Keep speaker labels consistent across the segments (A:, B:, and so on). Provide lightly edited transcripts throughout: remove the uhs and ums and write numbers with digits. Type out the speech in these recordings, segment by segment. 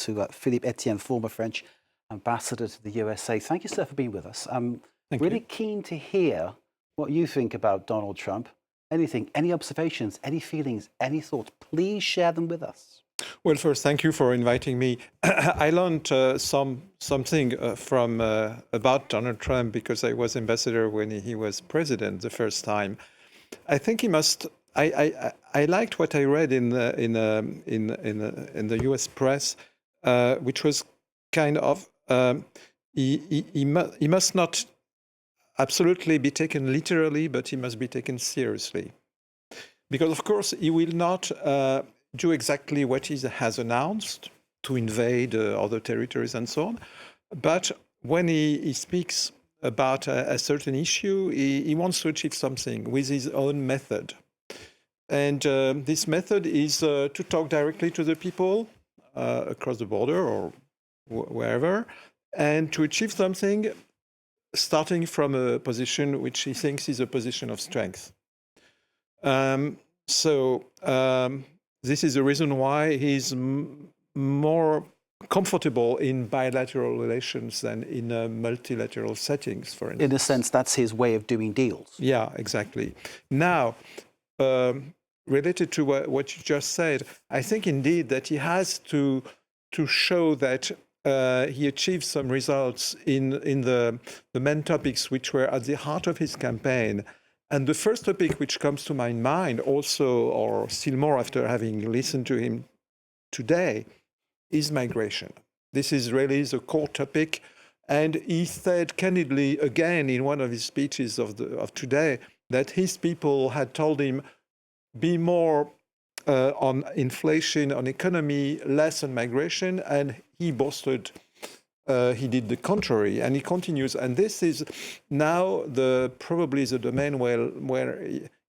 A: to Philippe Etienne, former French ambassador to the USA. Thank you, sir, for being with us. I'm really keen to hear what you think about Donald Trump. Anything, any observations, any feelings, any thoughts, please share them with us.
B: Well, first, thank you for inviting me. I learned something about Donald Trump because I was ambassador when he was president the first time. I think he must. I liked what I read in the U.S. press, which was kind of he must not absolutely be taken literally, but he must be taken seriously, because of course he will not do exactly what he has announced, to invade other territories and so on. But when he speaks about a certain issue, he wants to achieve something with his own method. And this method is to talk directly to the people across the border or wherever, and to achieve something starting from a position which he thinks is a position of strength. This is the reason why he's more comfortable in bilateral relations than in multilateral settings, for instance.
A: In a sense, that's his way of doing deals.
B: Yeah, exactly. Now, related to what you just said, I think indeed that he has to show that he achieved some results in the main topics which were at the heart of his campaign. And the first topic which comes to my mind also, or still more after having listened to him today, is migration. This is really the core topic. And he said candidly again in one of his speeches of today that his people had told him, be more on inflation, on economy, less on migration, and he boasted he did the contrary, and he continues. And this is now probably the domain where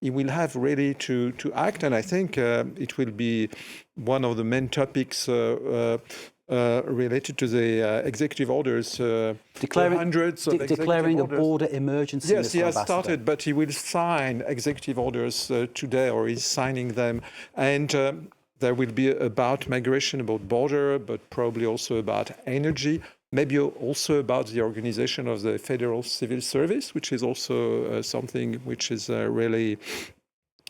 B: he will have really to act, and I think it will be one of the main topics related to the executive orders.
A: Declaring a border emergency.
B: Yes, he has started, but he will sign executive orders today, or he's signing them. And there will be about migration, about border, but probably also about energy, maybe also about the organization of the Federal Civil Service, which is also something which is really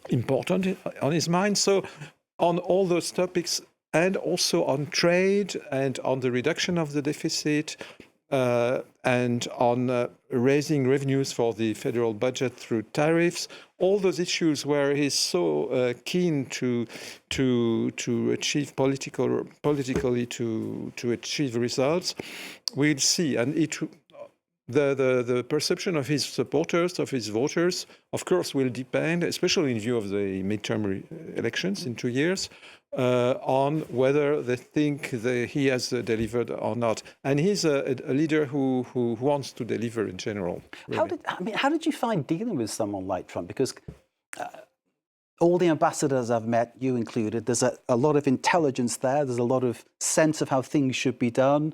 B: important on his mind. So on all those topics, and also on trade and on the reduction of the deficit, and on raising revenues for the federal budget through tariffs, all those issues where he's so keen to achieve politically to achieve results, we'll see. And the perception of his supporters, of his voters, of course, will depend, especially in view of the midterm elections in 2 years, on whether they think that he has delivered or not. And he's a leader who wants to deliver in general. Really.
A: How did you find dealing with someone like Trump? Because all the ambassadors I've met, you included, there's a lot of intelligence there. There's a lot of sense of how things should be done.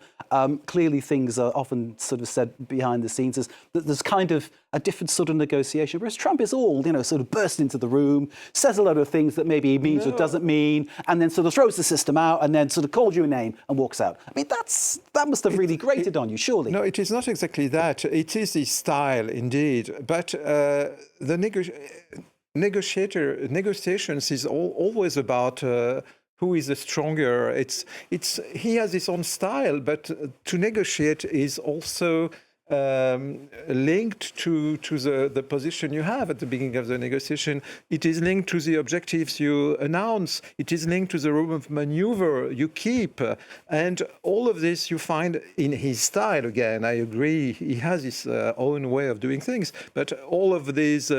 A: Clearly, things are often sort of said behind the scenes. There's kind of a different sort of negotiation, whereas Trump is all, sort of burst into the room, says a lot of things that maybe he means or doesn't mean, and then sort of throws the system out and then sort of calls you a name and walks out. I mean, that must have really grated on you, surely.
B: No, it is not exactly that. It is his style, indeed. But the negotiations is always about who is the stronger. He has his own style, but to negotiate is also linked to the position you have at the beginning of the negotiation. It is linked to the objectives you announce. It is linked to the room of maneuver you keep. And all of this you find in his style. Again, I agree, he has his own way of doing things, but all of these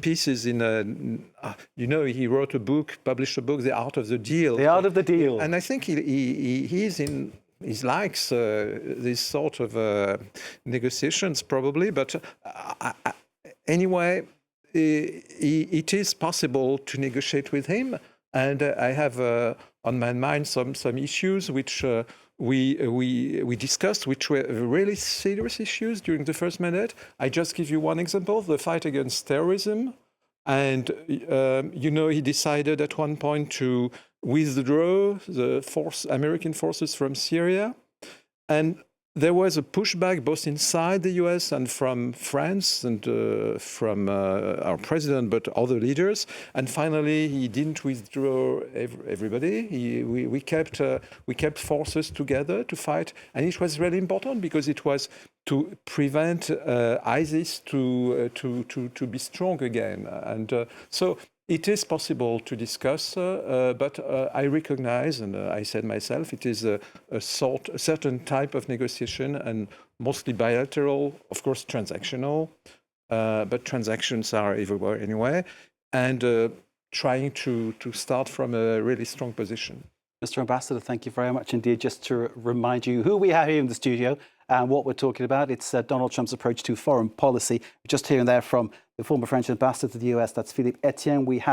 B: pieces he wrote a book, published a book, The Art of the Deal.
A: The Art of the Deal.
B: And I think he likes this sort of negotiations probably, but anyway, it is possible to negotiate with him. And I have on my mind some issues which we discussed, which were really serious issues during the first mandate. I just give you one example: the fight against terrorism. And, he decided at one point to withdraw the American forces from Syria. And there was a pushback both inside the US and from France and from our president, but other leaders. And finally, he didn't withdraw everybody. We kept forces together to fight. And it was really important because it was to prevent ISIS to be strong again. And so it is possible to discuss, but I recognize, and I said myself, it is a certain type of negotiation and mostly bilateral, of course, transactional, but transactions are everywhere anyway, and trying to start from a really strong position.
A: Mr. Ambassador, thank you very much indeed. Just to remind you who we have here in the studio and what we're talking about, it's Donald Trump's approach to foreign policy. Just hearing there from the former French ambassador to the US, that's Philippe Etienne. We have